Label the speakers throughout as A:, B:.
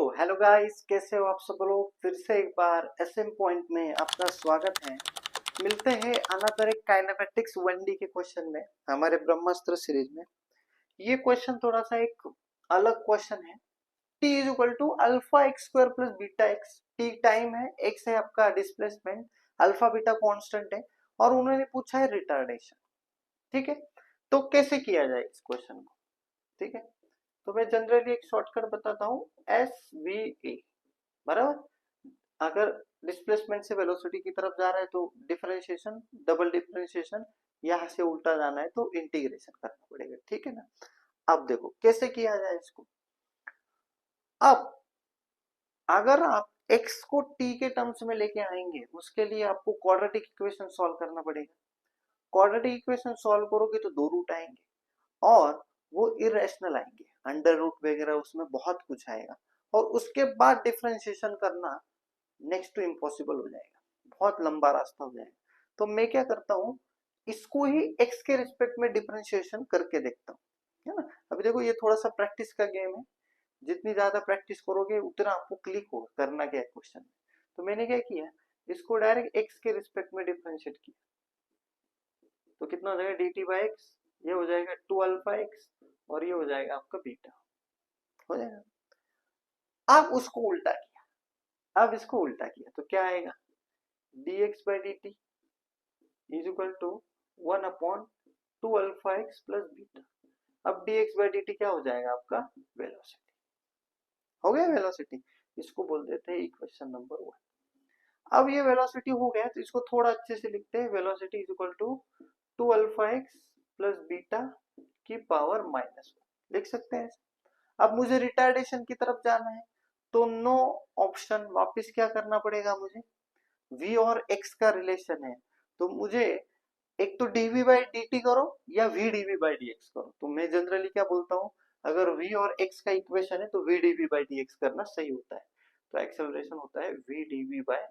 A: Hello guys, कैसे हो आप सब लोग। फिर से एक बार एसएम पॉइंट में आपका स्वागत है। मिलते हैं अनदर एक काइनेमेटिक्स 1D के क्वेश्चन में हमारे ब्रह्मास्त्र सीरीज में। ये क्वेश्चन थोड़ा सा एक अलग क्वेश्चन है। t is equal to alpha x square plus beta x. T time है, एक्स है आपका डिस्प्लेसमेंट, अल्फा बीटा कांस्टेंट है और उन्होंने पूछा है रिटार्डेशन। ठीक है, तो कैसे किया जाए इस क्वेश्चन को। ठीक है, तो मैं जनरली एक शॉर्टकट बताता हूँ, एस वी ए बराबर। अगर डिस्प्लेसमेंट से वेलोसिटी की तरफ जा रहा है तो डिफरेंशिएशन, डबल डिफरेंशिएशन, यहां से उल्टा जाना है तो इंटीग्रेशन करना पड़ेगा। ठीक है ना। अब देखो कैसे किया जाए इसको। अब अगर आप x को t के टर्म्स में लेके आएंगे, उसके लिए आपको क्वाड्रेटिक इक्वेशन सॉल्व करना पड़ेगा। क्वाड्रेटिक इक्वेशन सॉल्व करोगे तो दो रूट आएंगे और वो इरेशनल आएंगे, अंडर रूट वगैरह उसमें बहुत कुछ आएगा और उसके बाद डिफरेंशिएशन करना नेक्स्ट टू इम्पॉसिबल हो जाएगा, बहुत लंबा रास्ता हो जाएगा। तो मैं क्या करता हूँ, इसको ही x के रिस्पेक्ट में डिफरेंशिएशन करके देखता हूँ, है ना। अभी देखो ये थोड़ा सा प्रैक्टिस का गेम है, जितनी ज्यादा प्रैक्टिस करोगे उतना आपको क्लिक हो करना क्या है क्वेश्चन में। तो मैंने क्या किया, इसको डायरेक्ट x के रिस्पेक्ट में डिफरेंशिएट किया तो कितना हो जाएगा डी टी बाई एक्स, ये हो जाएगा 2 अल्फा एक्स और ये हो जाएगा आपका बीटा, हो जाएगा। अब उसको उल्टा किया, अब इसको उल्टा किया तो क्या आएगा, dx by dt is equal to 1 upon 2 alpha x plus beta. अब dx by dt क्या हो जाएगा आपका वेलोसिटी, हो गया वेलोसिटी। इसको बोल देते हैं इक्वेशन नंबर 1। अब ये वेलोसिटी हो गया तो इसको थोड़ा अच्छे से लिखते हैं, velocity is equal to 2 alpha x plus beta की पावर -1 लिख सकते हैं। अब मुझे रिटार्डेशन की तरफ जाना है तो नो ऑप्शन, वापस क्या करना पड़ेगा मुझे, v और x का रिलेशन है तो मुझे एक तो dv बाई dt करो या v dv बाई dx करो। तो मैं जनरली क्या बोलता हूँ, अगर v और x का इक्वेशन है तो v dv बाई dx करना सही होता है। तो एक्सेलरेशन होता है v dv बाई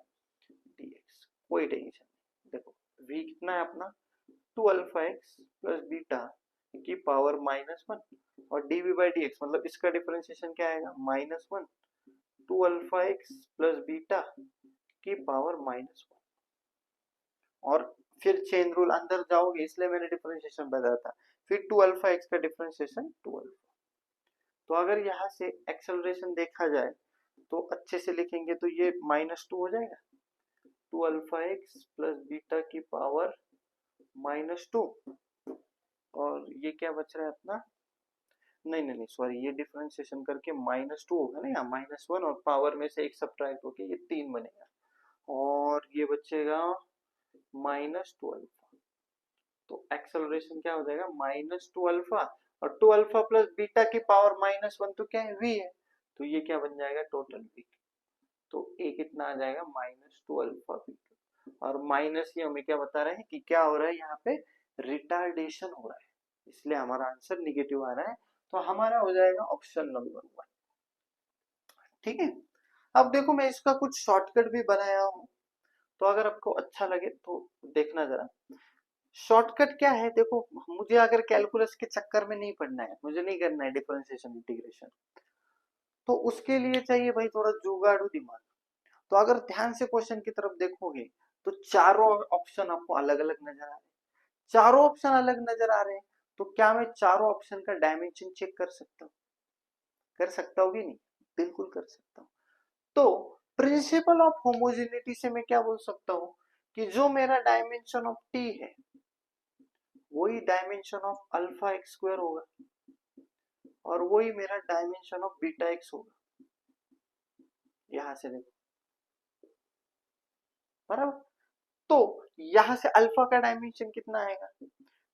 A: dx, कोई टेंशन नहीं। देखो v कितना है अपना 2 अल्फा एक्स प्लस बीटा की पावर -1 और dv बाई dx मतलब इसका डिफरेंशिएशन क्या आएगा -1 2 अल्फा एक्स प्लस बीटा की पावर -1 और फिर चेन रूल अंदर जाओगे इसलिए मैंने डिफरेंशिएशन बताया था। फिर 2 अल्फा एक्स का डिफरेंशिएशन 2 अल्फा। तो अगर यहाँ से एक्सेलरेशन देखा जाए तो अच्छे से लिखेंगे तो ये -2 हो जाएगा, 2 अल्फा एक्स प्लस बीटा की पावर -2 और ये क्या बच रहा है अपना, नहीं नहीं नहीं सॉरी, ये डिफरेंशिएशन करके -2 होगा ना, यहाँ -1 और पावर में से एक सब्ट्रैक्ट होके ये 3 बनेगा और ये बचेगा -2 अल्फा। तो एक्सेलरेशन क्या हो जाएगा -2 अल्फा और 2 अल्फा प्लस बीटा की पावर -1 तो क्या है v है, तो ये क्या बन जाएगा टोटल v। तो ए कितना आ जाएगा -2 अल्फा बीटा और माइनस ये हमें क्या बता रहे हैं कि क्या हो रहा है यहाँ पे रिटार्डेशन हो रहा है, इसलिए हमारा आंसर निगेटिव आ रहा है। तो हमारा हो जाएगा ऑप्शन नंबर 1। ठीक है, अब देखो मैं इसका कुछ शॉर्टकट भी बनाया हूँ, तो अगर आपको अच्छा लगे तो देखना जरा। शॉर्टकट क्या है, देखो मुझे अगर कैलकुलस के चक्कर में नहीं पड़ना है, मुझे नहीं करना है डिफरेंशिएशन इंटीग्रेशन, तो उसके लिए चाहिए भाई थोड़ा जुगाड़ू दिमाग। तो अगर ध्यान से क्वेश्चन की तरफ देखोगे तो चारों ऑप्शन आपको अलग अलग नजर आ रहे हैं, चारों ऑप्शन अलग नजर आ रहे हैं। तो क्या मैं चारों ऑप्शन का डायमेंशन चेक कर सकता हूँ, कर सकता हूँ कि नहीं, बिल्कुल कर सकता हूँ। तो प्रिंसिपल ऑफ होमोजेनिटी से मैं क्या बोल सकता हूँ कि जो मेरा डायमेंशन ऑफ टी है वही dimension of alpha x square होगा और वही मेरा डायमेंशन ऑफ बीटा एक्स होगा। यहां से देखो बराबर। तो यहां से अल्फा का डायमेंशन कितना आएगा,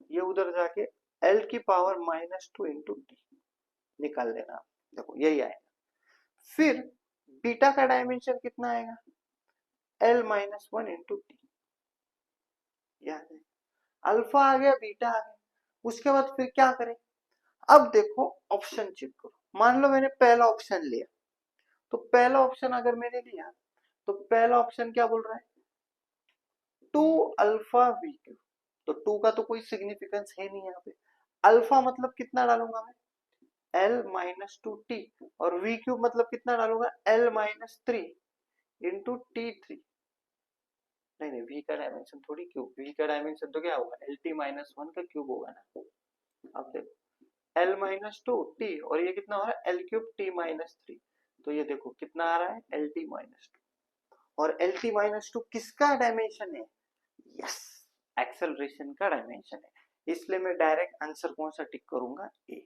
A: ये उधर जाके एल की पावर -2 इंटू टी निकाल लेना, देखो यही आएगा। फिर बीटा का डायमेंशन कितना आएगा, L-1 इंटू टी। अल्फा आ गया, बीटा आ गया, उसके बाद फिर क्या करें। अब देखो ऑप्शन चेक करो, मान लो मैंने पहला ऑप्शन लिया, तो पहला ऑप्शन अगर मैंने लिया तो पहला ऑप्शन क्या बोल रहा है 2 अल्फा वी क्यू। तो 2 का तो कोई सिग्निफिकेंस है नहीं यहाँ पे, अल्फा मतलब कितना डालूंगा मैं L माइनस टू टी, और V क्यूब मतलब कितना डालूंगा, L minus three into T three. नहीं नहीं, V का डायमेंशन थोड़ी क्यूब, V का डायमेंशन तो क्या होगा, एल टी माइनस वन का क्यूब होगा ना। अब देखो L माइनस टू टी, और ये कितना हो रहा है, L cube T minus three. तो ये देखो कितना आ रहा है, एल टी माइनस टू, और एल टी माइनस टू किसका डायमेंशन है, यस, एक्सेलरेशन का डायमेंशन है। इसलिए मैं डायरेक्ट आंसर कौन सा टिक करूंगा, ए।